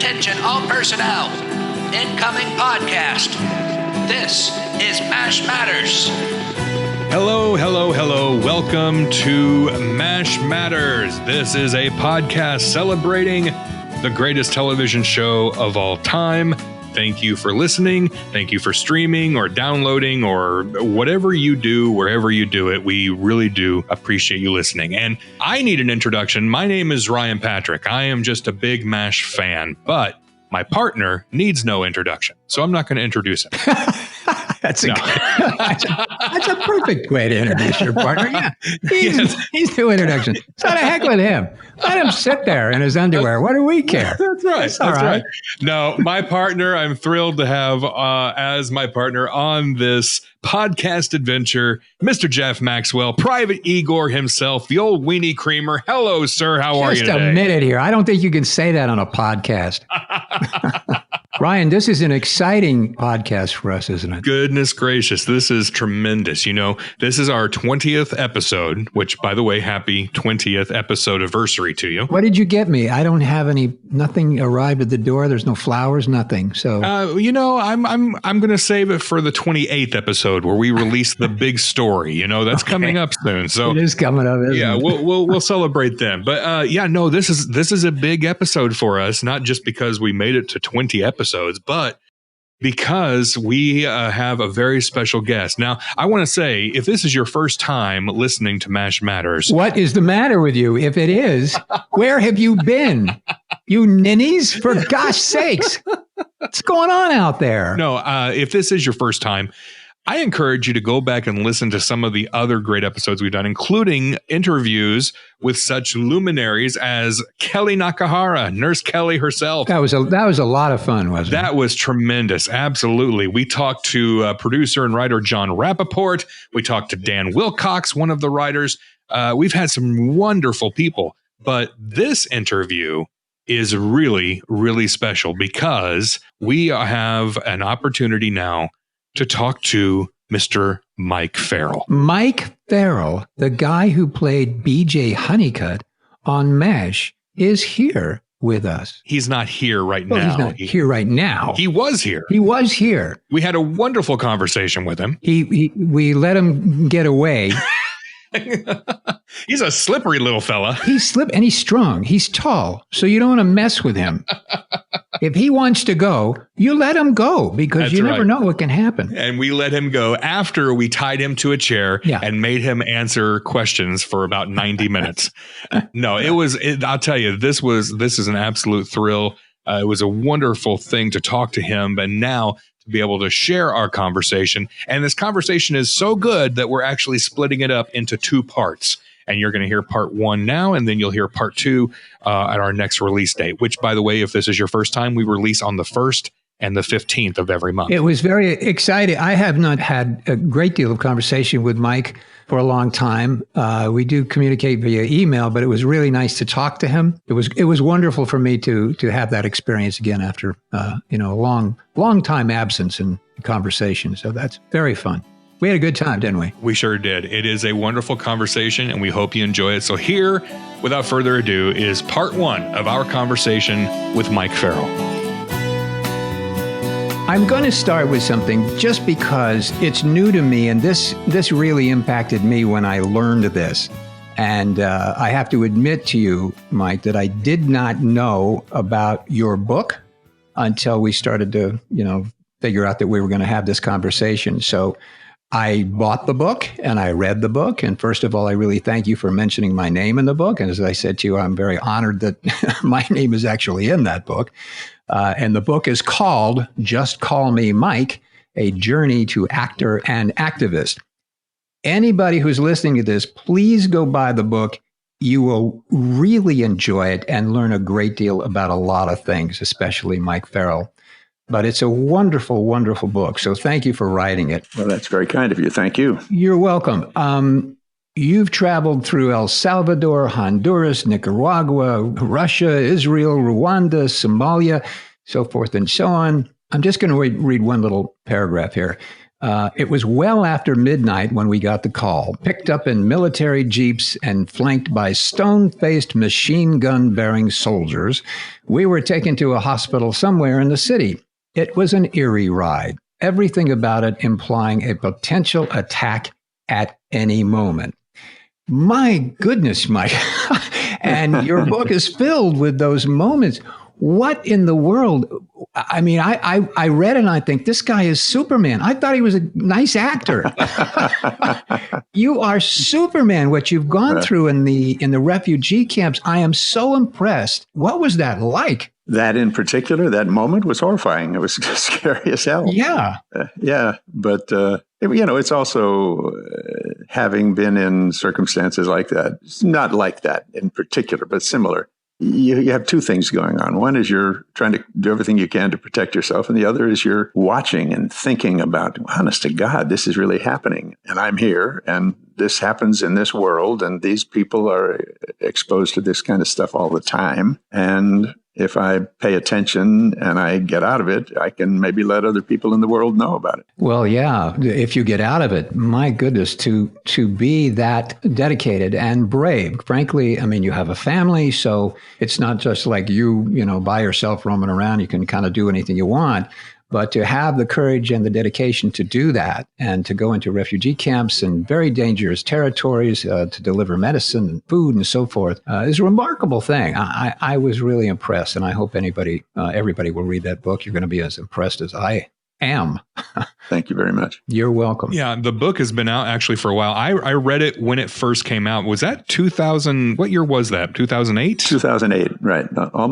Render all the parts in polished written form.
Attention all personnel. Incoming podcast. This is MASH Matters. Hello, hello, hello. Welcome to MASH Matters. This is a podcast celebrating the greatest television show of all time. Thank you for listening. Thank you for streaming or downloading or whatever you do, wherever you do it. We really do appreciate you listening. And I need an introduction. My name is Ryan Patrick. I am just a big MASH fan, but my partner needs no introduction. So I'm not going to introduce him. That's a perfect way to introduce your partner. Yeah, he's no introduction. So the heck with him. Let him sit there in his underwear. What do we care? That's right. That's right. No, my partner, I'm thrilled to have as my partner on this podcast adventure, Mr. Jeff Maxwell, Private Igor himself, the old weenie creamer. Hello, sir. How are you today? Just a minute here. I don't think you can say that on a podcast. Ryan, this is an exciting podcast for us, isn't it? Goodness gracious. This is tremendous. You know, this is our 20th episode, which, by the way, happy 20th episode anniversary to you. What did you get me? I don't have nothing arrived at the door. There's no flowers, nothing. So, I'm going to save it for the 28th episode where we release the big story. You know, that's coming up soon. So it is coming up. Isn't it? We'll celebrate them. But this is a big episode for us, not just because we made it to 20 episodes, but because we have a very special guest. Now, I want to say, if this is your first time listening to MASH Matters. What is the matter with you? If it is, where have you been? You ninnies? For gosh sakes. What's going on out there? No, if this is your first time, I encourage you to go back and listen to some of the other great episodes we've done, including interviews with such luminaries as Kelly Nakahara, Nurse Kelly herself. That was a lot of fun, wasn't it? That was tremendous. Absolutely. We talked to producer and writer John Rappaport. We talked to Dan Wilcox, one of the writers. We've had some wonderful people, but this interview is really, really special because we have an opportunity now to talk to Mr. Mike Farrell. Mike Farrell, the guy who played BJ Honeycutt on MASH, is here with us. He's not here right now. He's not here right now. He was here. He was here. We had a wonderful conversation with him. We let him get away. He's a slippery little fella. And he's strong. He's tall. So you don't want to mess with him. If he wants to go, you let him go because That's you right. never know what can happen. And we let him go after we tied him to a chair and made him answer questions for about 90 minutes. No, I'll tell you, this is an absolute thrill. It was a wonderful thing to talk to him. And now to be able to share our conversation. And this conversation is so good that we're actually splitting it up into two parts. And you're going to hear part one now, and then you'll hear part two at our next release date, which, by the way, if this is your first time, we release on the 1st and the 15th of every month. It was very exciting. I have not had a great deal of conversation with Mike for a long time. We do communicate via email, but it was really nice to talk to him. It was wonderful for me to have that experience again after a long time absence in conversation. So that's very fun. We had a good time, didn't we? We sure did. It is a wonderful conversation, and we hope you enjoy it. So here, without further ado, is part one of our conversation with Mike Farrell. I'm going to start with something just because it's new to me, and this really impacted me when I learned this. And I have to admit to you, Mike, that I did not know about your book until we started to, figure out that we were going to have this conversation. So I bought the book and I read the book. And first of all, I really thank you for mentioning my name in the book. And as I said to you, I'm very honored that my name is actually in that book. And the book is called Just Call Me Mike, A Journey to Actor and Activist. Anybody who's listening to this, please go buy the book. You will really enjoy it and learn a great deal about a lot of things, especially Mike Farrell. But it's a wonderful, wonderful book. So thank you for writing it. Well, that's very kind of you. Thank you. You're welcome. You've traveled through El Salvador, Honduras, Nicaragua, Russia, Israel, Rwanda, Somalia, so forth and so on. I'm just going to read one little paragraph here. It was well after midnight when we got the call, picked up in military jeeps and flanked by stone-faced machine gun-bearing soldiers. We were taken to a hospital somewhere in the city. It was an eerie ride, everything about it implying a potential attack at any moment. My goodness, Mike. And your book is filled with those moments. What in the world? I mean, I read it and I think this guy is Superman. I thought he was a nice actor. You are Superman. What you've gone through in the refugee camps, I am so impressed. What was that like? That in particular, that moment was horrifying. It was scary as hell. Yeah. But, it's also having been in circumstances like that, not like that in particular, but similar. You have two things going on. One is you're trying to do everything you can to protect yourself. And the other is you're watching and thinking about, honest to God, this is really happening. And I'm here and this happens in this world. And these people are exposed to this kind of stuff all the time. And if I pay attention and I get out of it, I can maybe let other people in the world know about it. Well, yeah, if you get out of it, my goodness, to be that dedicated and brave. Frankly, I mean, you have a family, so it's not just like you by yourself roaming around. You can kind of do anything you want. But to have the courage and the dedication to do that and to go into refugee camps and very dangerous territories to deliver medicine and food and so forth is a remarkable thing. I was really impressed, and I hope everybody will read that book. You're going to be as impressed as I am. Thank you very much. You're welcome. Yeah, the book has been out actually for a while. I read it when it first came out. Was that 2000? What year was that? 2008? 2008, right. A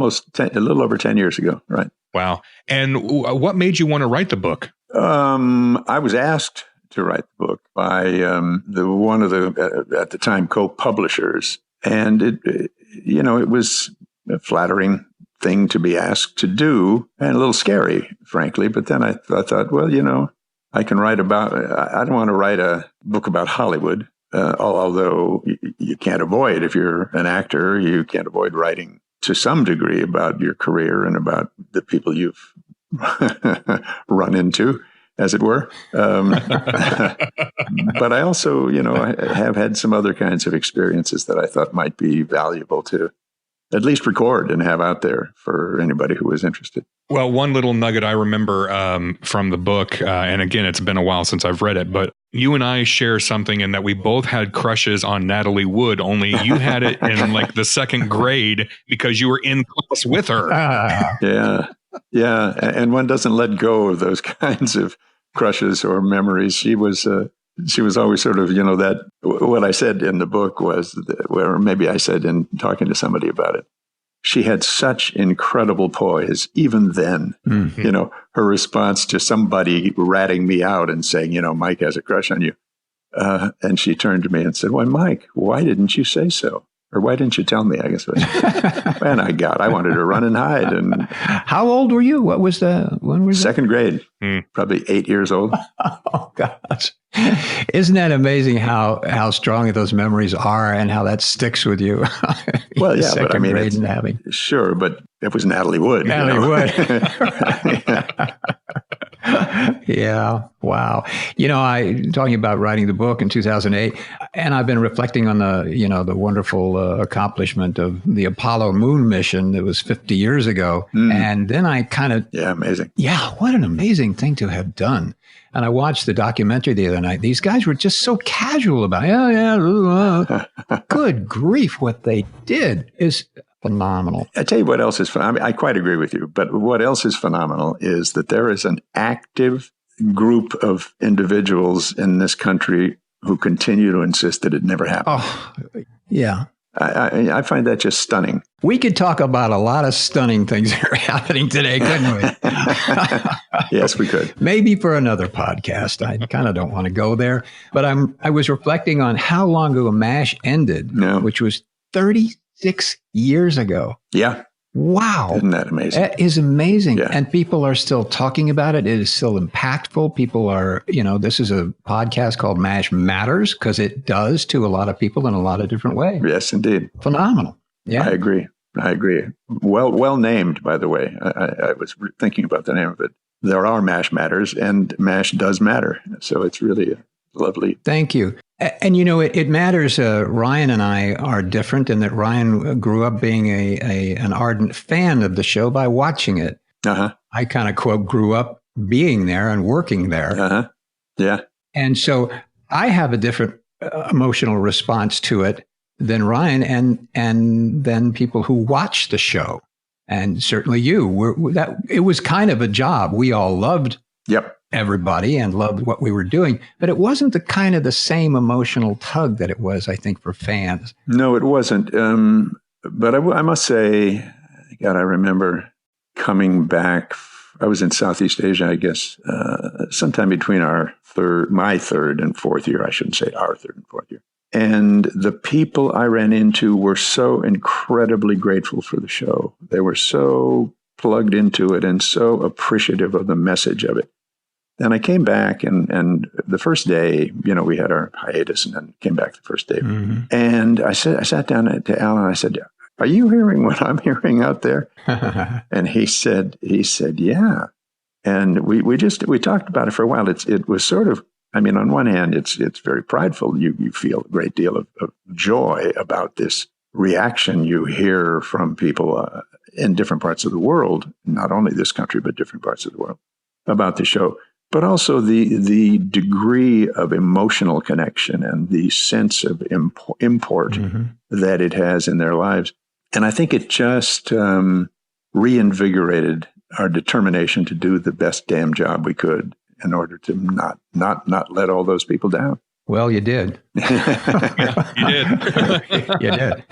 little over 10 years ago, right. Wow. And what made you want to write the book? I was asked to write the book by one of the, at the time, co-publishers. And it was a flattering thing to be asked to do and a little scary, frankly. But then I thought, well, I can write about, I don't want to write a book about Hollywood, although you can't avoid, if you're an actor, you can't avoid writing to some degree about your career and about the people you've run into, as it were. But I also, I have had some other kinds of experiences that I thought might be valuable to at least record and have out there for anybody who was interested. Well, one little nugget I remember from the book, and again, it's been a while since I've read it, but you and I share something in that we both had crushes on Natalie Wood, only you had it in like the second grade because you were in class with her. Yeah. And one doesn't let go of those kinds of crushes or memories. She was always sort of, that what I said in the book was, or maybe I said in talking to somebody about it, she had such incredible poise, even then, her response to somebody ratting me out and saying, Mike has a crush on you. And she turned to me and said, well, Mike, why didn't you say so? Or why didn't you tell me? I guess. And I wanted to run and hide. And how old were you? When was second grade? Probably 8 years old. Oh gosh. Isn't that amazing how strong those memories are and how that sticks with you? Well, yeah, but I mean, sure, but it was Natalie Wood. Wood. Yeah. Wow. Talking about writing the book in 2008, and I've been reflecting on the wonderful accomplishment of the Apollo moon mission that was 50 years ago. And then I kind of... Yeah, amazing. Yeah, what an amazing thing to have done. And I watched the documentary the other night. These guys were just so casual about it. Good grief, what they did is phenomenal. I tell you what else is phenomenal. I quite agree with you. But what else is phenomenal is that there is an active group of individuals in this country who continue to insist that it never happened. Oh, yeah. I find that just stunning. We could talk about a lot of stunning things that are happening today, couldn't we? Yes, we could. Maybe for another podcast. I kind of don't want to go there. But I was reflecting on how long ago MASH ended, which was 36 years ago. Yeah. Wow. Isn't that amazing? That is amazing. Yeah. And people are still talking about it. It is still impactful. People are, this is a podcast called MASH Matters because it does to a lot of people in a lot of different ways. Yes, indeed. Phenomenal. Yeah. I agree. Well named, by the way. I was thinking about the name of it. there are MASH matters, and MASH does matter. So it's really lovely. Thank you. And it matters. Ryan and I are different in that Ryan grew up being an ardent fan of the show by watching it. Uh-huh. I kind of, quote, grew up being there and working there. Uh-huh. Yeah. And so I have a different emotional response to it than Ryan and then people who watch the show. And certainly you. It was kind of a job. We all loved everybody and loved what we were doing, but it wasn't the same emotional tug that it was, I think, for fans. No, it wasn't. But I must say, God, I remember coming back. I was in Southeast Asia, I guess, sometime between my third and fourth year. I shouldn't say our third and fourth year. And the people I ran into were so incredibly grateful for the show. They were so plugged into it and so appreciative of the message of it. And I came back, and the first day, we had our hiatus, and then came back the first day. Mm-hmm. And I sat down to Alan, and I said, "Are you hearing what I'm hearing out there?" And he said, "Yeah." And we talked about it for a while. It was sort of, on one hand, it's very prideful. You feel a great deal of joy about this reaction you hear from people in different parts of the world, not only this country, but different parts of the world, about the show. But also the degree of emotional connection and the sense of import that it has in their lives. And I think it just reinvigorated our determination to do the best damn job we could in order to not let all those people down. Well, you did. You did. You did.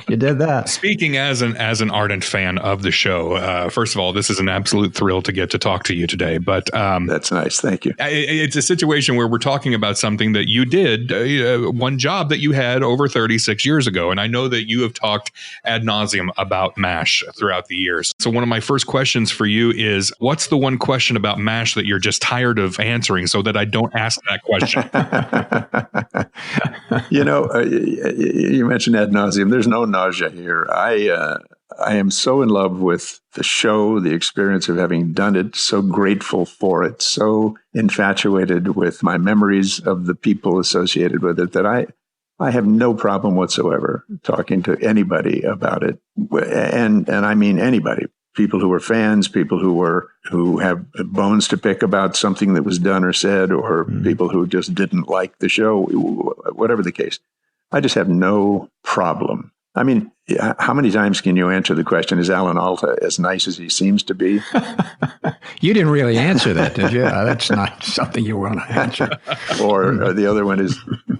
You did that. Speaking as an ardent fan of the show, first of all, this is an absolute thrill to get to talk to you today. But that's nice. Thank you. It's a situation where we're talking about something that you did, one job that you had over 36 years ago. And I know that you have talked ad nauseum about MASH throughout the years. So one of my first questions for you is, what's the one question about MASH that you're just tired of answering so that I don't ask that question? You mentioned ad nauseum. There's no nausea here. I am so in love with the show, the experience of having done it, so grateful for it, so infatuated with my memories of the people associated with it that I have no problem whatsoever talking to anybody about it. And I mean anybody. People who are fans, people who have bones to pick about something that was done or said, or people who just didn't like the show, whatever the case. I just have no problem. How many times can you answer the question, is Alan Alta as nice as he seems to be? You didn't really answer that, did you? That's not something you want to answer. Or the other one is,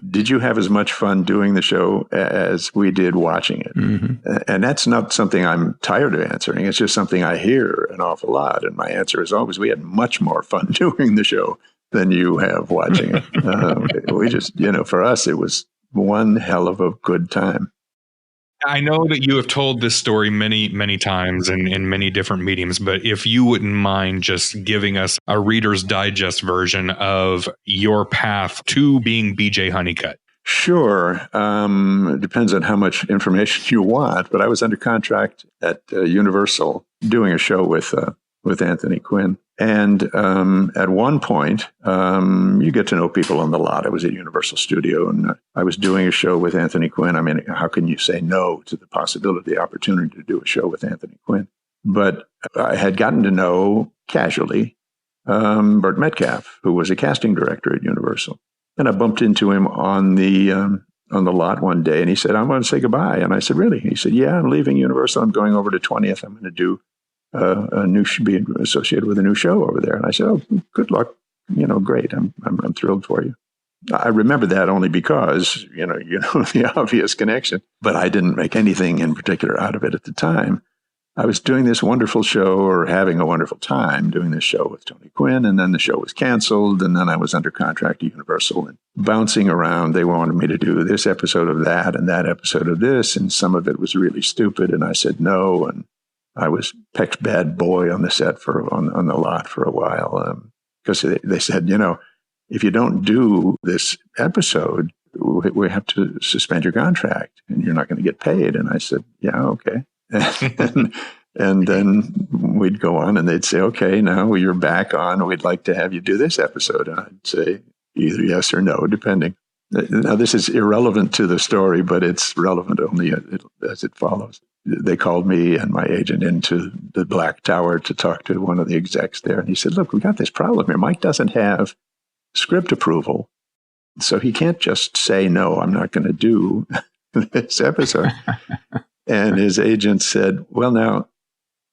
did you have as much fun doing the show as we did watching it? Mm-hmm. And that's not something I'm tired of answering. It's just something I hear an awful lot. And my answer is always, we had much more fun doing the show than you have watching it. We just, for us, it was one hell of a good time. I know that you have told this story many, many times in many different mediums, but if you wouldn't mind just giving us a Reader's Digest version of your path to being BJ Honeycutt. Sure. It depends on how much information you want, but I was under contract at Universal doing a show with Anthony Quinn. And at one point, you get to know people on the lot. I was at Universal Studio, and I was doing a show with Anthony Quinn. How can you say no to the possibility, the opportunity to do a show with Anthony Quinn? But I had gotten to know, casually, Burt Metcalf, who was a casting director at Universal. And I bumped into him on the lot one day, and he said, "I want to say goodbye." And I said, "Really?" He said, "Yeah, I'm leaving Universal. I'm going over to 20th. I'm going to do be associated with a new show over there." And I said, "Oh, good luck. Great. I'm thrilled for you." I remember that only because, the obvious connection, but I didn't make anything in particular out of it at the time. I was doing this wonderful show, or having a wonderful time doing this show with Tony Quinn, and then the show was canceled, and then I was under contract to Universal and bouncing around. They wanted me to do this episode of that and that episode of this, and some of it was really stupid, and I said no, and I was Peck's bad boy on the set on the lot for a while, because they said, if you don't do this episode, we have to suspend your contract, and you're not going to get paid. And I said, yeah, okay. And And then we'd go on and they'd say, okay, now you're back on. We'd like to have you do this episode. And I'd say either yes or no, depending. Now, this is irrelevant to the story, but it's relevant only as it follows. They called me and my agent into the Black Tower to talk to one of the execs there. And he said, look, we got this problem here. Mike doesn't have script approval. So he can't just say, no, I'm not going to do this episode. And his agent said, well, now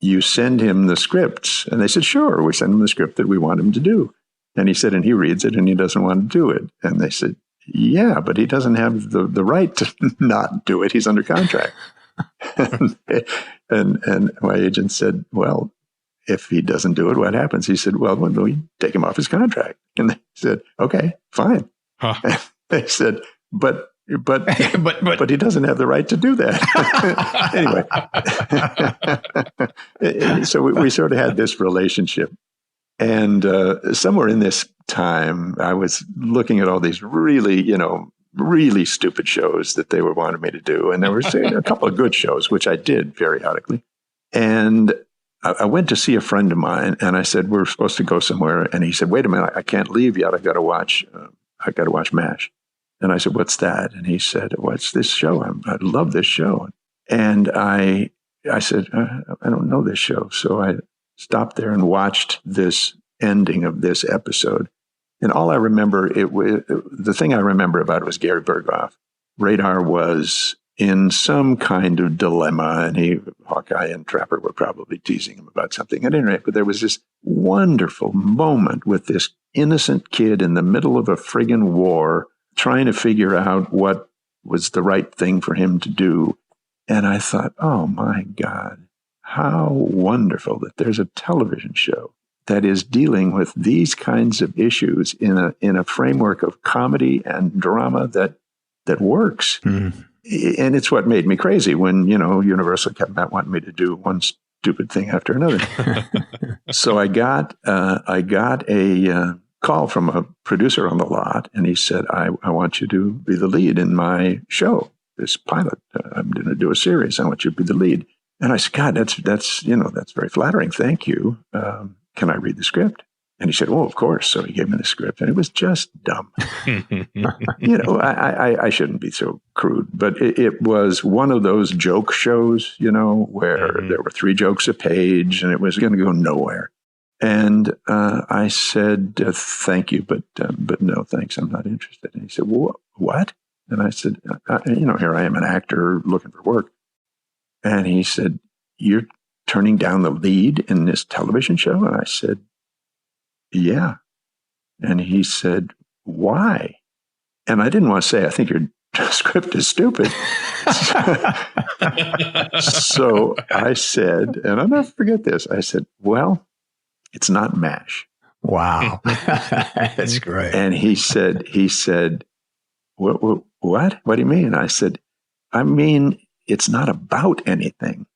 you send him the scripts. And they said, sure, we send him the script that we want him to do. And he said, and he reads it and he doesn't want to do it. And they said, yeah, but he doesn't have the right to not do it. He's under contract. and my agent said, well, if he doesn't do it, what happens? He said, well, we take him off his contract. And they said, okay, fine. Huh. And they said, but he doesn't have the right to do that. Anyway, so we sort of had this relationship. And somewhere in this time, I was looking at all these really stupid shows that they were wanting me to do. And there were a couple of good shows, which I did periodically. And I went to see a friend of mine and I said, we're supposed to go somewhere. And he said, wait a minute, I can't leave yet. I got to watch MASH. And I said, what's that? And he said, what's this show? I love this show. And I said, I don't know this show. So I stopped there and watched this ending of this episode. And all I remember, the thing I remember about it was Gary Berghoff. Radar was in some kind of dilemma, and Hawkeye and Trapper were probably teasing him about something at any rate. But there was this wonderful moment with this innocent kid in the middle of a friggin' war trying to figure out what was the right thing for him to do. And I thought, oh my God, how wonderful that there's a television show that is dealing with these kinds of issues in a framework of comedy and drama that works. Mm. And it's what made me crazy when, Universal kept wanting me to do one stupid thing after another. So I got a call from a producer on the lot, and he said, I want you to be the lead in my show, this pilot. I'm going to do a series. I want you to be the lead. And I said, God, that's very flattering. Thank you. Can I read the script? And he said, oh, of course. So he gave me the script, and it was just dumb. I shouldn't be so crude, but it was one of those joke shows, where there were 3 jokes a page, and it was going to go nowhere. And I said, thank you, but no, thanks. I'm not interested. And he said, well, what? And I said, here I am, an actor looking for work. And he said, you're turning down the lead in this television show? And I said, yeah. And he said, why? And I didn't want to say, I think your script is stupid. So I said, and I'll never forget this, I said, well, it's not MASH. Wow. That's great. And he said, what? What do you mean? I said, I mean, it's not about anything.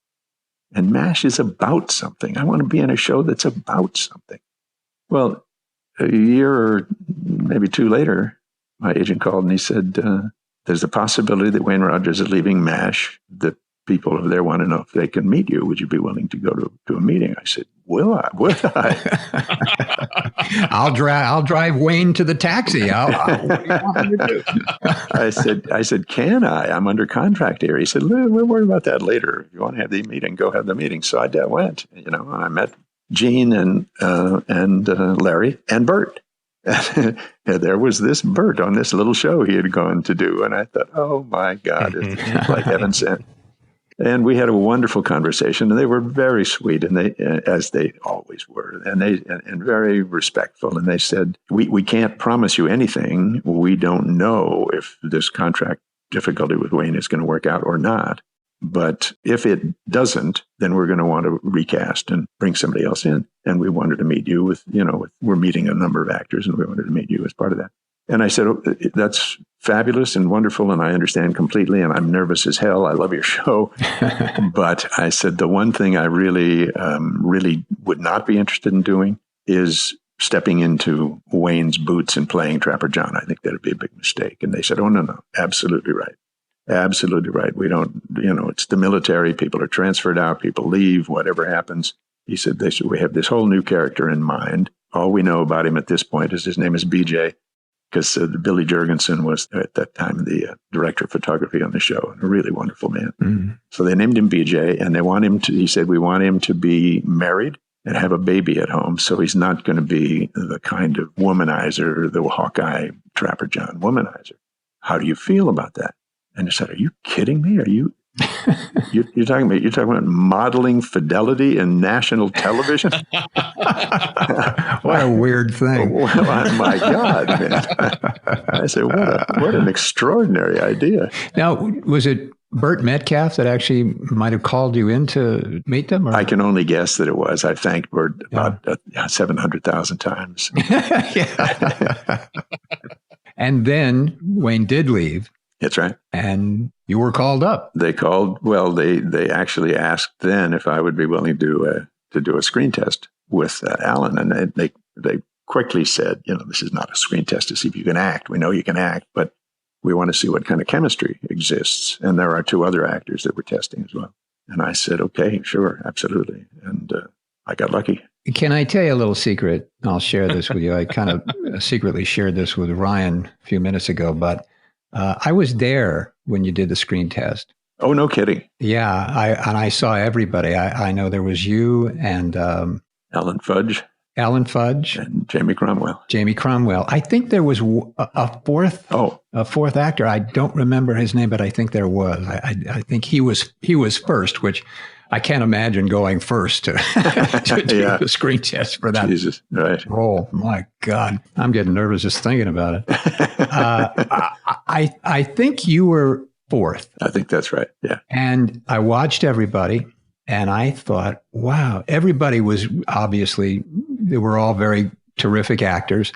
And MASH is about something. I want to be in a show that's about something. Well, a year or maybe 2 later, my agent called and he said, there's a possibility that Wayne Rogers is leaving MASH. The people over there want to know if they can meet you. Would you be willing to go to a meeting? I said, will I? Would I? I'll drive Wayne to the taxi. What do you want me to do? I said, can I? I'm under contract here. He said, we'll worry about that later. If you want to have the meeting, go have the meeting. So I went, I met Gene and Larry and Bert. And there was this Bert on this little show he had gone to do. And I thought, oh my God, it's like heaven sent. And we had a wonderful conversation, and they were very sweet, and as they always were, and very respectful. And they said, we can't promise you anything. We don't know if this contract difficulty with Wayne is going to work out or not. But if it doesn't, then we're going to want to recast and bring somebody else in. And we wanted to meet you we're meeting a number of actors, and we wanted to meet you as part of that. And I said, that's fabulous and wonderful, and I understand completely, and I'm nervous as hell. I love your show. But I said, the one thing I really would not be interested in doing is stepping into Wayne's boots and playing Trapper John. I think that'd be a big mistake. And they said, oh, no, absolutely right. Absolutely right. We don't, it's the military. People are transferred out. People leave. Whatever happens. He said, we have this whole new character in mind. All we know about him at this point is his name is BJ, because Billy Jurgensen was at that time the director of photography on the show, and a really wonderful man. Mm-hmm. So they named him BJ, and he said, we want him to be married and have a baby at home. So he's not going to be the kind of womanizer, the Hawkeye Trapper John womanizer. How do you feel about that? And I said, are you kidding me? You're talking about modeling fidelity in national television? What a weird thing. Well, my God, man. I said, what an extraordinary idea. Now, was it Burt Metcalf that actually might have called you in to meet them? Or? I can only guess that it was. I thanked Burt about 700,000 times. And then Wayne did leave. That's right. And you were called up. They actually asked then if I would be willing to do a screen test with Alan. And they quickly said, this is not a screen test to see if you can act. We know you can act, but we want to see what kind of chemistry exists. And there are 2 other actors that we're testing as well. And I said, okay, sure, absolutely. And I got lucky. Can I tell you a little secret? I'll share this with you. I kind of secretly shared this with Ryan a few minutes ago, but I was there when you did the screen test. Oh, no kidding. Yeah, I saw everybody. I know there was you and Alan Fudge. And Jamie Cromwell. I think there was a fourth actor. I don't remember his name, but I think there was. I think he was first, which I can't imagine going first to do the screen test for that. Jesus, right. role. My God, I'm getting nervous just thinking about it. I think you were fourth. I think that's right. Yeah. And I watched everybody and I thought, wow, everybody was obviously, they were all very terrific actors.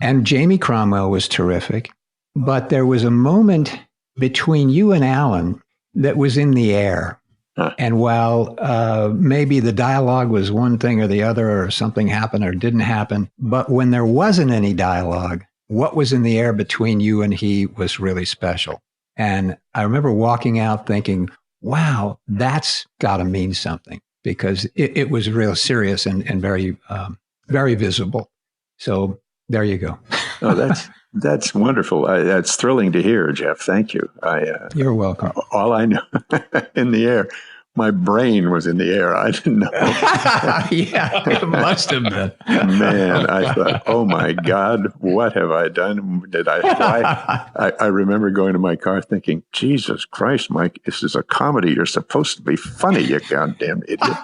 And Jamie Cromwell was terrific. But there was a moment between you and Alan that was in the air. Huh. And while maybe the dialogue was one thing or the other, or something happened or didn't happen, but when there wasn't any dialogue, what was in the air between you and he was really special. And I remember walking out thinking, wow, that's got to mean something, because it was real serious and very, very visible. So there you go. Oh, that's wonderful. That's thrilling to hear, Jeff. Thank you. You're welcome. All I know in the air, my brain was in the air. I didn't know. Yeah, it must have been. Man, I thought, oh my God, what have I done? I remember going to my car thinking, Jesus Christ, Mike, this is a comedy. You're supposed to be funny, you goddamn idiot.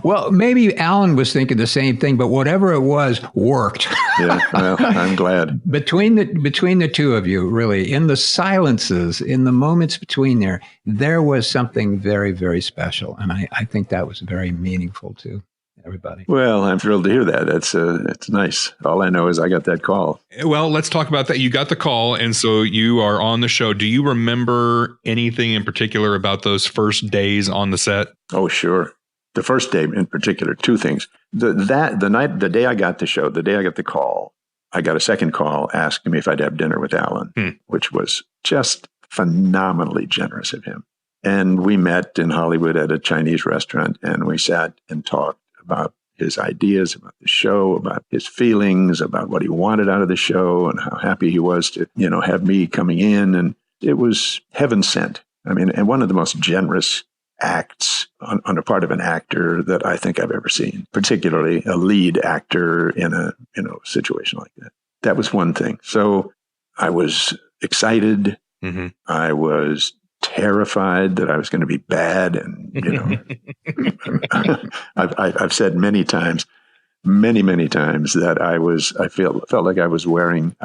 Well, maybe Alan was thinking the same thing, but whatever it was, worked. Yeah, well, I'm glad. Between the two of you, really, in the silences, in the moments between there was something very, very special. And I think that was very meaningful to everybody. Well, I'm thrilled to hear that. It's nice. All I know is I got that call. Well, let's talk about that. You got the call, and so you are on the show. Do you remember anything in particular about those first days on the set? Oh, sure. The first day in particular, 2 things. The day I got the call, I got a second call asking me if I'd have dinner with Alan, which was just phenomenally generous of him. And we met in Hollywood at a Chinese restaurant, and we sat and talked about his ideas, about the show, about his feelings, about what he wanted out of the show, and how happy he was to, have me coming in. And it was heaven sent. I mean, and one of the most generous acts on the part of an actor that I think I've ever seen, particularly a lead actor in a situation like that. That was one thing. So I was excited. Mm-hmm. I was terrified that I was going to be bad. And, I've said many times that I felt like I was wearing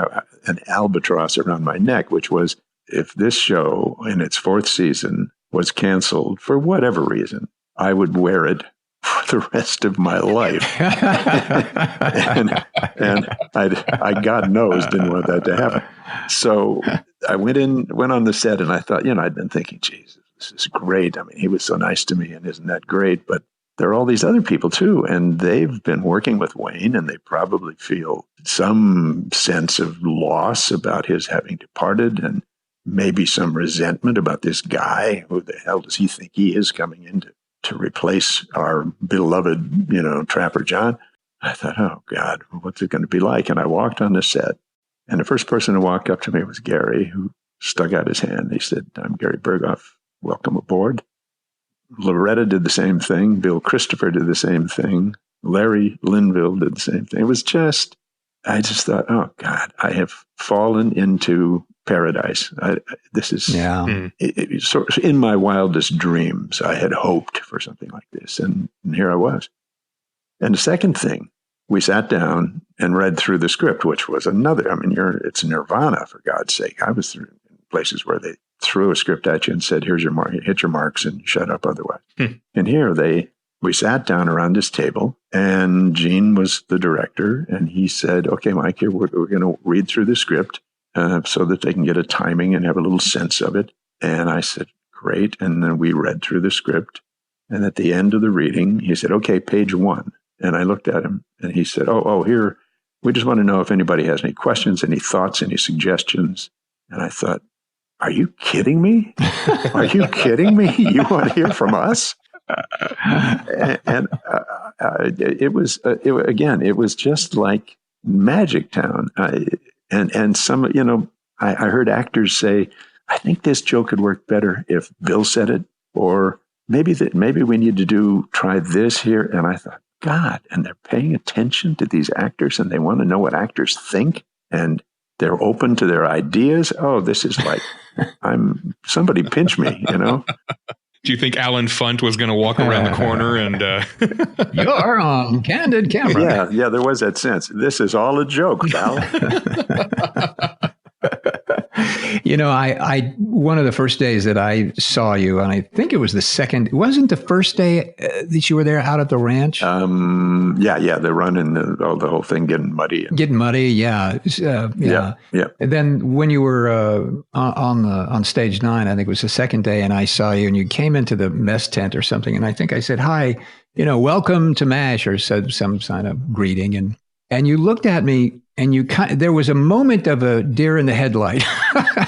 an albatross around my neck, which was, if this show in its 4th season was canceled for whatever reason, I would wear it for the rest of my life. and I, God knows, didn't want that to happen. So I went on the set, and I thought, I'd been thinking, Jesus, this is great. I mean, he was so nice to me, and isn't that great? But there are all these other people too, and they've been working with Wayne, and they probably feel some sense of loss about his having departed, and maybe some resentment about this guy. Who the hell does he think he is coming in to replace our beloved, Trapper John? I thought, oh God, what's it going to be like? And I walked on the set, and the first person to walk up to me was Gary, who stuck out his hand. He said, "I'm Gary Berghoff. Welcome aboard." Loretta did the same thing. Bill Christopher did the same thing. Larry Linville did the same thing. It was I just thought, oh God, I have fallen into paradise. This is, so in my wildest dreams, I had hoped for something like this. And here I was. And the second thing, we sat down and read through the script, which was it's nirvana, for God's sake. I was through places where they threw a script at you and said, here's your mark, hit your marks and shut up otherwise. And here we sat down around this table, and Gene was the director, and he said, okay, Mike, here we're going to read through the script so that they can get a timing and have a little sense of it. And I said, great. And then we read through the script. And at the end of the reading, he said, okay, page 1. And I looked at him, and he said, oh, here, we just want to know if anybody has any questions, any thoughts, any suggestions. And I thought, are you kidding me? Are you kidding me? You want to hear from us? It was just like Magic Town. And some, I heard actors say, I think this joke could work better if Bill said it, or maybe we need to try this here. And I thought, God, and they're paying attention to these actors, and they want to know what actors think, and they're open to their ideas. Oh, this is like, somebody pinch me, Do you think Alan Funt was going to walk around the corner and... You're on candid camera. Yeah, there was that sense. This is all a joke, pal. I one of the first days that I saw you, and I think it was the second, it wasn't the first day that you were there out at the ranch? The run and the whole thing getting muddy. Yeah. And then when you were on stage 9, I think it was the second day, and I saw you, and you came into the mess tent or something, and I think I said, hi, welcome to MASH, or said some kind of greeting, and you looked at me, and there was a moment of a deer in the headlight.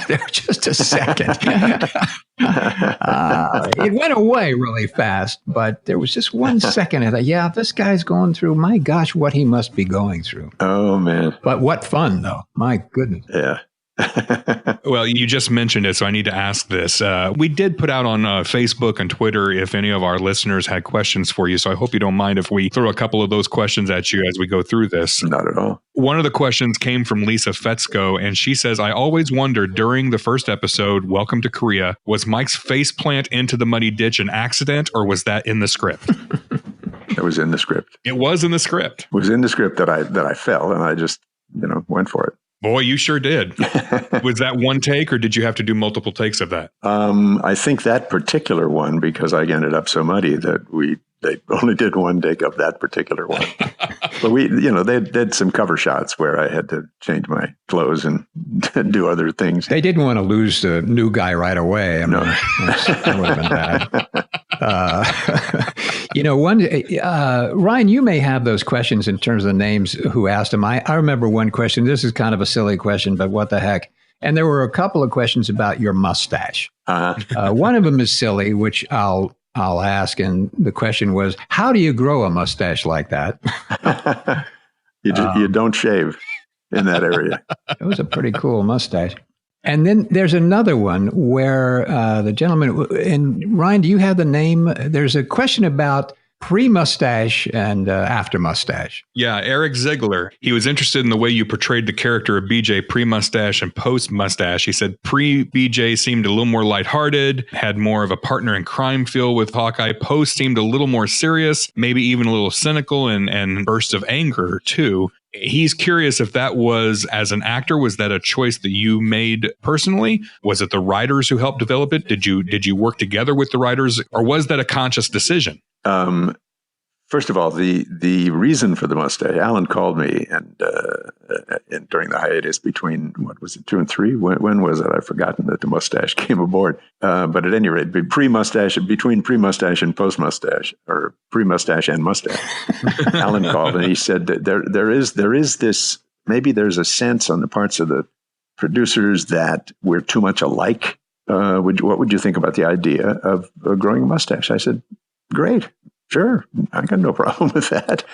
There was just a second. It went away really fast, but there was just 1 second. I thought, this guy's going through, my gosh, what he must be going through. Oh, man. But what fun, though. My goodness. Yeah. Well, you just mentioned it, so I need to ask this. We did put out on Facebook and Twitter if any of our listeners had questions for you, so I hope you don't mind if we throw a couple of those questions at you as we go through this. Not at all. One of the questions came from Lisa Fetzko, and she says, I always wondered during the first episode, Welcome to Korea, was Mike's faceplant into the muddy ditch an accident, or was that in the script? It was in the script. It was in the script. It was in the script that I fell, and I just, went for it. Boy, you sure did. Was that one take, or did you have to do multiple takes of that? I think that particular one, because I ended up so muddy that they only did one take of that particular one. But they did some cover shots where I had to change my clothes and do other things. They didn't want to lose the new guy right away. No. That would have been bad. Ryan, you may have those questions in terms of the names who asked them. I remember one question. This is kind of a silly question, but what the heck? And there were a couple of questions about your mustache. One of them is silly, which I'll ask. And the question was, how do you grow a mustache like that? You don't shave in that area. It was a pretty cool mustache. And then there's another one where the gentleman, and Ryan, do you have the name? There's a question about pre-mustache and after mustache. Yeah, Eric Ziegler. He was interested in the way you portrayed the character of BJ pre-mustache and post-mustache. He said pre-BJ seemed a little more lighthearted, had more of a partner in crime feel with Hawkeye. Post seemed a little more serious, maybe even a little cynical and bursts of anger too. He's curious if that was, as an actor, was that a choice that you made personally? Was it the writers who helped develop it? Did you work together with the writers, or was that a conscious decision? First of all, the reason for the mustache, Alan called me and during the hiatus between, what was it, 2 and 3? When was it? I've forgotten that the mustache came aboard. But at any rate, between pre-mustache and post-mustache, or pre-mustache and mustache, Alan called and he said that there is this, maybe there's a sense on the parts of the producers that we're too much alike. What would you think about the idea of growing a mustache? I said, great. Sure, I got no problem with that.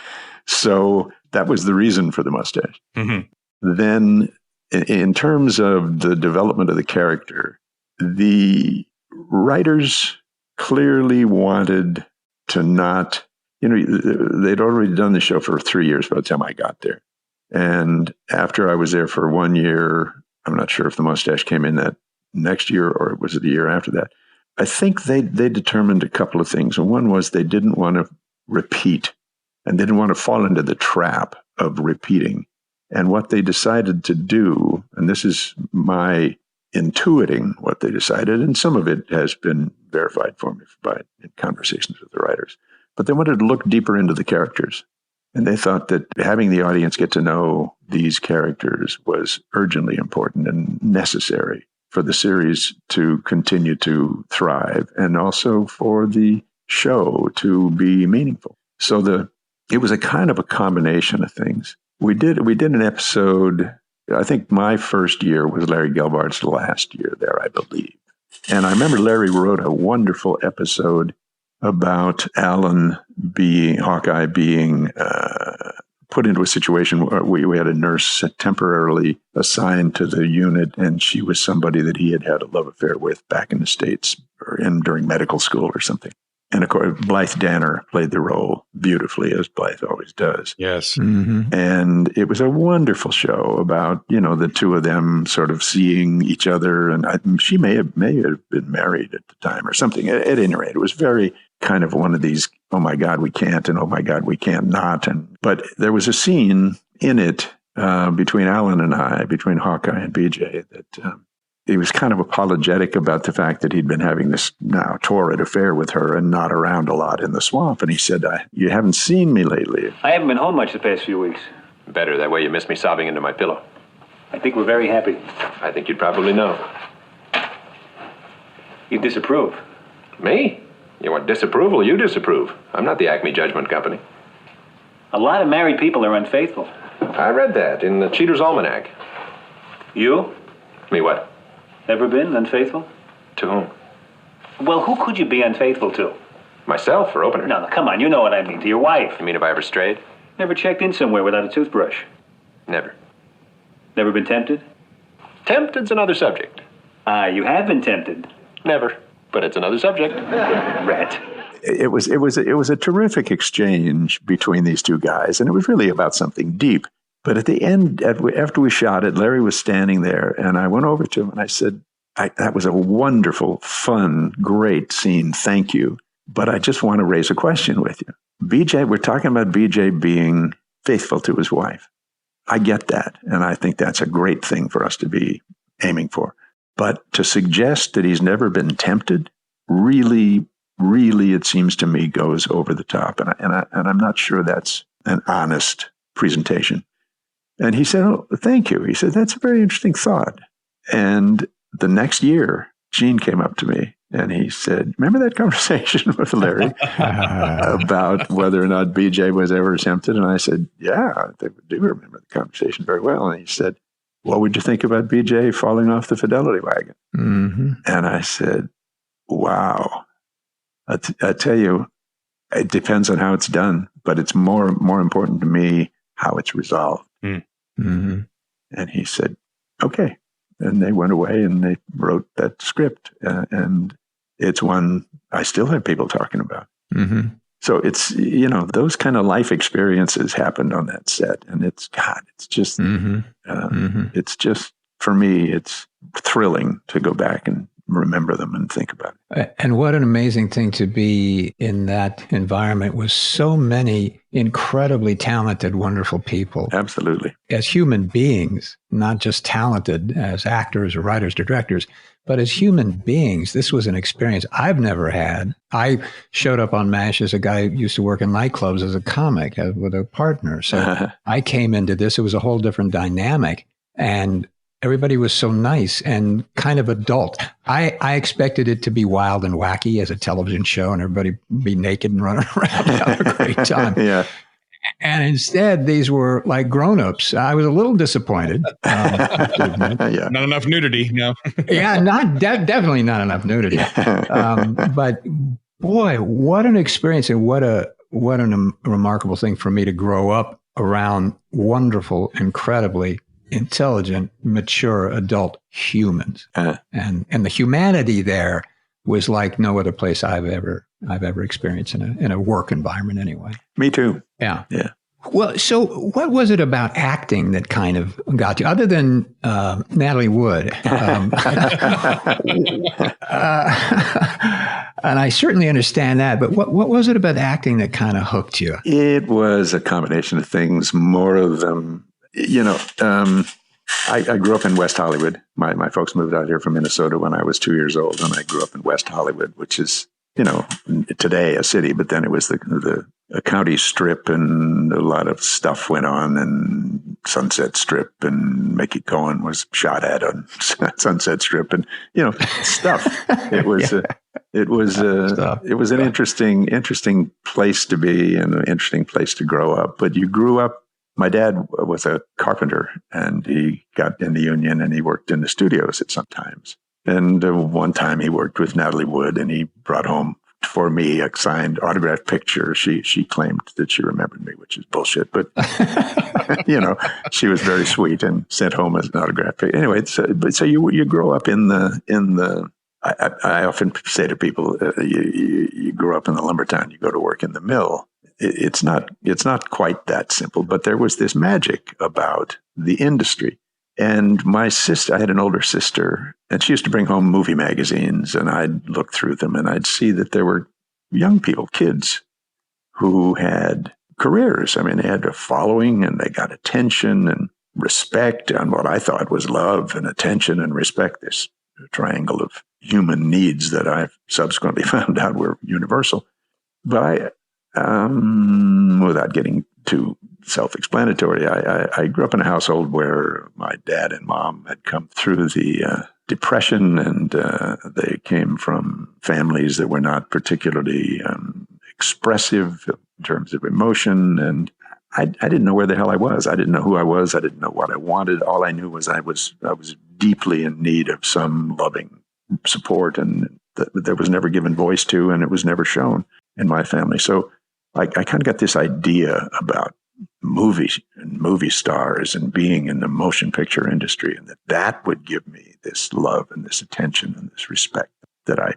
So that was the reason for the mustache. Mm-hmm. Then, in terms of the development of the character, the writers clearly wanted to not, they'd already done the show for 3 years by the time I got there. And after I was there for 1 year, I'm not sure if the mustache came in that next year or was it the year after that. I think they determined a couple of things. And one was they didn't want to repeat and they didn't want to fall into the trap of repeating. And what they decided to do, and this is my intuiting what they decided, and some of it has been verified for me in conversations with the writers, but they wanted to look deeper into the characters. And they thought that having the audience get to know these characters was urgently important and necessary for the series to continue to thrive and also for the show to be meaningful. So it was a kind of a combination of things. We did an episode, I think my first year was Larry Gelbard's last year there, I believe. And I remember Larry wrote a wonderful episode about Alan Hawkeye being put into a situation where we had a nurse temporarily assigned to the unit, and she was somebody that he had a love affair with back in the States or during medical school or something. And of course, Blythe Danner played the role beautifully, as Blythe always does. Yes. Mm-hmm. And it was a wonderful show about, the two of them sort of seeing each other. And she may have been married at the time or something. At any rate, it was very kind of one of these, oh my God, we can't, and oh my God, we can't not. But there was a scene in it between Alan and I, between Hawkeye and BJ, that he was kind of apologetic about the fact that he'd been having this now torrid affair with her and not around a lot in the swamp. And he said, you haven't seen me lately. I haven't been home much the past few weeks. Better, that way you miss me sobbing into my pillow. I think we're very happy. I think you'd probably know. You disapprove. Me? You want disapproval? You disapprove. I'm not the Acme Judgment Company. A lot of married people are unfaithful. I read that in the Cheater's Almanac. You? Me what? Ever been unfaithful? To whom? Well, who could you be unfaithful to? Myself, for opener. No, come on, you know what I mean. To your wife. You mean if I ever strayed? Never checked in somewhere without a toothbrush? Never. Never been tempted? Tempted's another subject. You have been tempted. Never. But it's another subject. Rat. It was a terrific exchange between these two guys, and it was really about something deep. But at the end, after we shot it, Larry was standing there, and I went over to him and I said, that was a wonderful, fun, great scene. Thank you. But I just want to raise a question with you. BJ, we're talking about BJ being faithful to his wife. I get that, and I think that's a great thing for us to be aiming for. But to suggest that he's never been tempted, really, it seems to me, goes over the top. And I'm not sure that's an honest presentation. And he said, oh, thank you. He said, that's a very interesting thought. And the next year, Gene came up to me and he said, remember that conversation with Larry about whether or not BJ was ever tempted? And I said, yeah, I do remember the conversation very well. And he said, what would you think about BJ falling off the Fidelity wagon? Mm-hmm. And I said, wow. I tell you, it depends on how it's done, but it's more important to me how it's resolved. Mm-hmm. And he said, okay. And they went away and they wrote that script. And it's one I still have people talking about. Mm-hmm. So it's, those kind of life experiences happened on that set. And it's just, mm-hmm. it's just, for me, it's thrilling to go back and remember them and think about it. And what an amazing thing to be in that environment with so many incredibly talented, wonderful people. Absolutely. As human beings, not just talented as actors or writers or directors, but as human beings, this was an experience I've never had. I showed up on MASH as a guy who used to work in nightclubs as a comic with a partner. So I came into this. It was a whole different dynamic. And everybody was so nice and kind of adult. I expected it to be wild and wacky as a television show and everybody be naked and running around and have a great time. Yeah. And instead, these were like grown-ups. I was a little disappointed. Yeah. Not enough nudity, no. Yeah, definitely not enough nudity. But boy, what an experience and what a remarkable thing for me to grow up around wonderful, incredibly intelligent, mature adult humans. And the humanity there was like no other place I've ever experienced in a work environment anyway. Me too. Yeah. Yeah. Well, so what was it about acting that kind of got you, other than Natalie Wood? And I certainly understand that, but what was it about acting that kind of hooked you? It was a combination of things, more of them. I grew up in West Hollywood. My folks moved out here from Minnesota when I was 2 years old, and I grew up in West Hollywood, which is, today a city, but then it was a county strip, and a lot of stuff went on, and Sunset Strip and Mickey Cohen was shot at on Sunset Strip, and stuff. It was it was an interesting place to be and an interesting place to grow up. But you grew up. My dad was a carpenter, and he got in the union, and he worked in the studios at sometimes. And one time he worked with Natalie Wood, and he brought home for me a signed autographed picture. She claimed that she remembered me, which is bullshit, but she was very sweet and sent home as an autographed picture. Anyway, so you grow up in the. I often say to people, you grow up in the lumber town, you go to work in the mill. It's not quite that simple, but there was this magic about the industry. And my sister, I had an older sister, and she used to bring home movie magazines, and I'd look through them, and I'd see that there were young people, kids, who had careers. I mean, they had a following, and they got attention and respect on what I thought was love and attention and respect, this triangle of human needs that I've subsequently found out were universal. But without getting too self-explanatory, I grew up in a household where my dad and mom had come through the Depression, and they came from families that were not particularly expressive in terms of emotion. And I didn't know where the hell I was. I didn't know who I was. I didn't know what I wanted. All I knew was I was deeply in need of some loving support, and that was never given voice to, and it was never shown in my family. So I kind of got this idea about movies and movie stars and being in the motion picture industry, and that would give me this love and this attention and this respect that I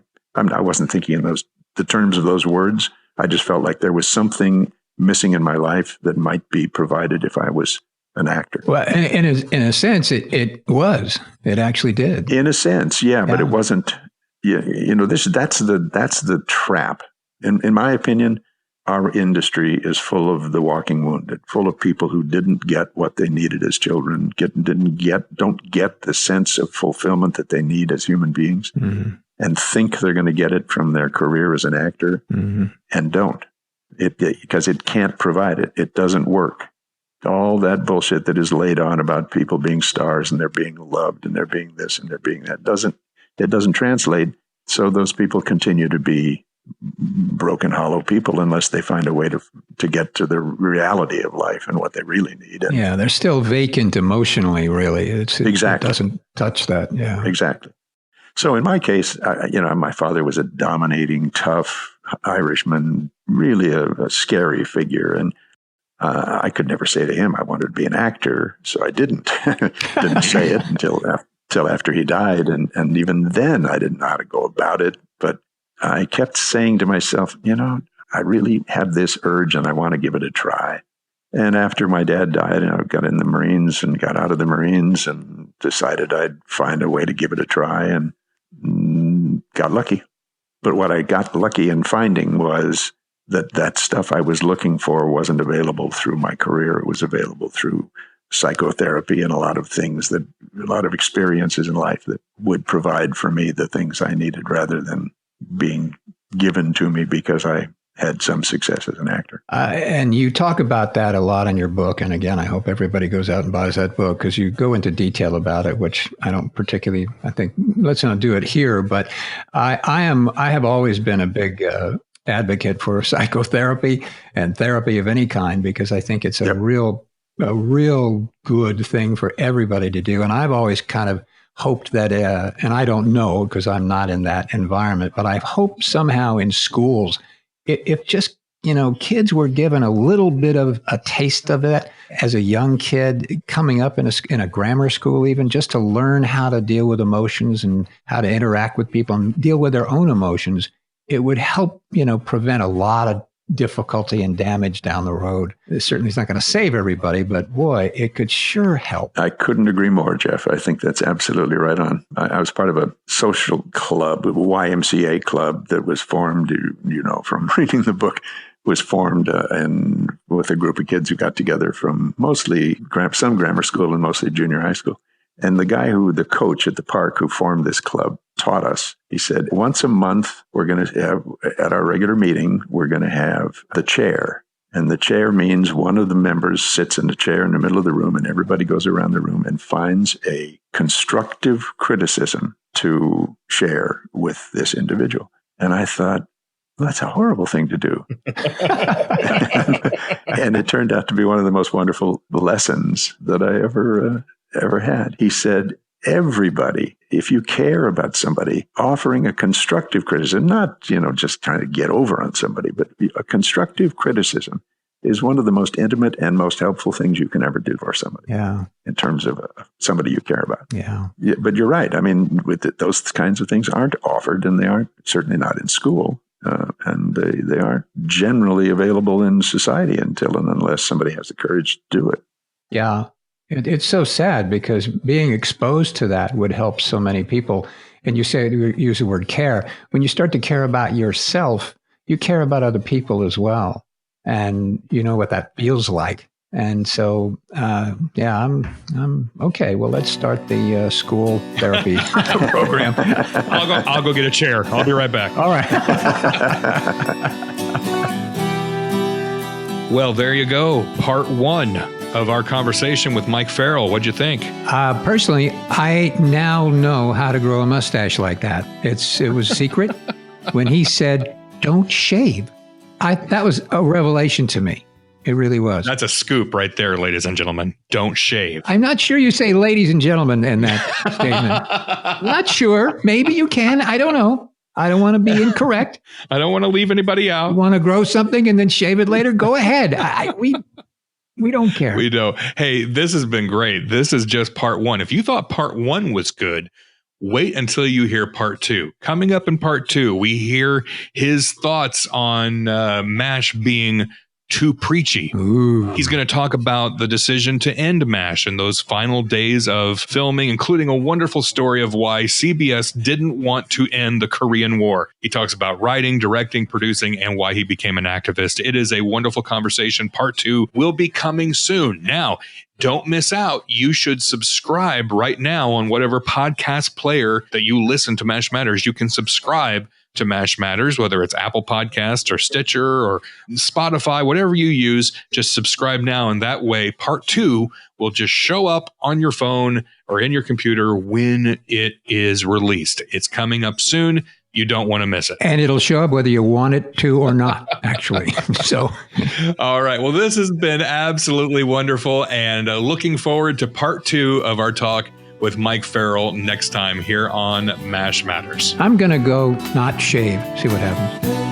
wasn't thinking in the terms of those words. I just felt like there was something missing in my life that might be provided if I was an actor. Well, in a sense, it was. It actually did. In a sense, yeah. But it wasn't. That's the trap. In my opinion, our industry is full of the walking wounded, full of people who didn't get what they needed as children, don't get the sense of fulfillment that they need as human beings, and think they're going to get it from their career as an actor, and don't. Because it can't provide it. It doesn't work. All that bullshit that is laid on about people being stars and they're being loved and they're being this and they're being that doesn't translate. So those people continue to be broken, hollow people unless they find a way to get to the reality of life and what they really need. And they're still vacant emotionally, really. Exactly. It doesn't touch that. Yeah, exactly. So in my case, my father was a dominating, tough Irishman, really a scary figure. And I could never say to him, I wanted to be an actor. So I didn't say it until after he died. And even then I didn't know how to go about it. But I kept saying to myself, I really have this urge and I want to give it a try. And after my dad died, I got in the Marines and got out of the Marines and decided I'd find a way to give it a try. And and got lucky. But what I got lucky in finding was that stuff I was looking for wasn't available through my career. It was available through psychotherapy and a lot of experiences in life that would provide for me the things I needed rather than being given to me because I had some success as an actor. And you talk about that a lot in your book. And again, I hope everybody goes out and buys that book because you go into detail about it, which I don't particularly, I think, let's not do it here. But I have always been a big advocate for psychotherapy and therapy of any kind, because I think it's a real good thing for everybody to do. And I've always kind of hoped that, and I don't know because I'm not in that environment, but I've hoped somehow in schools, if just, kids were given a little bit of a taste of it as a young kid coming up in a grammar school, even just to learn how to deal with emotions and how to interact with people and deal with their own emotions, it would help, prevent a lot of difficulty and damage down the road. It certainly is not going to save everybody, but boy, it could sure help. I couldn't agree more, Jeff. I think that's absolutely right on. I was part of a social club, a YMCA club that was formed, from reading the book, was formed and with a group of kids who got together from mostly some grammar school and mostly junior high school. And the coach at the park who formed this club taught us, he said, once a month, we're going to have, at our regular meeting, we're going to have the chair. And the chair means one of the members sits in the chair in the middle of the room and everybody goes around the room and finds a constructive criticism to share with this individual. And I thought, well, that's a horrible thing to do. and it turned out to be one of the most wonderful lessons that I ever had. He said, everybody, if you care about somebody, offering a constructive criticism, not, just trying to get over on somebody, but a constructive criticism is one of the most intimate and most helpful things you can ever do for somebody. Yeah. In terms of somebody you care about. Yeah. But you're right. I mean, those kinds of things aren't offered, and they aren't certainly not in school. And they aren't generally available in society until and unless somebody has the courage to do it. Yeah. It's so sad because being exposed to that would help so many people. And you use the word care. When you start to care about yourself, you care about other people as well. And you know what that feels like. And so, I'm okay. Well, let's start the school therapy program. I'll go get a chair. I'll be right back. All right. Well, there you go. Part 1 of our conversation with Mike Farrell. What'd you think? Personally, I now know how to grow a mustache like that. It was secret. When he said, "Don't shave," that was a revelation to me. It really was. That's a scoop right there, ladies and gentlemen. Don't shave. I'm not sure you say ladies and gentlemen in that statement. Not sure. Maybe you can. I don't know. I don't want to be incorrect. I don't want to leave anybody out. You want to grow something and then shave it later? Go ahead. We don't care. We don't. Hey, this has been great. This is just part 1. If you thought part 1 was good, wait until you hear part 2. Coming up in part 2, we hear his thoughts on MASH being too preachy. Ooh. He's going to talk about the decision to end MASH in those final days of filming, including a wonderful story of why CBS didn't want to end the Korean War. He talks about writing, directing, producing, and why he became an activist. It is a wonderful conversation. Part 2 will be coming soon. Now, don't miss out. You should subscribe right now on whatever podcast player that you listen to MASH Matters. You can subscribe to MASH Matters, whether it's Apple Podcasts or Stitcher or Spotify, whatever you use, just subscribe now. And that way, part 2 will just show up on your phone or in your computer when it is released. It's coming up soon. You don't want to miss it. And it'll show up whether you want it to or not, actually. So, all right. Well, this has been absolutely wonderful. And looking forward to part 2 of our talk with Mike Farrell next time here on MASH Matters. I'm going to go not shave, see what happens.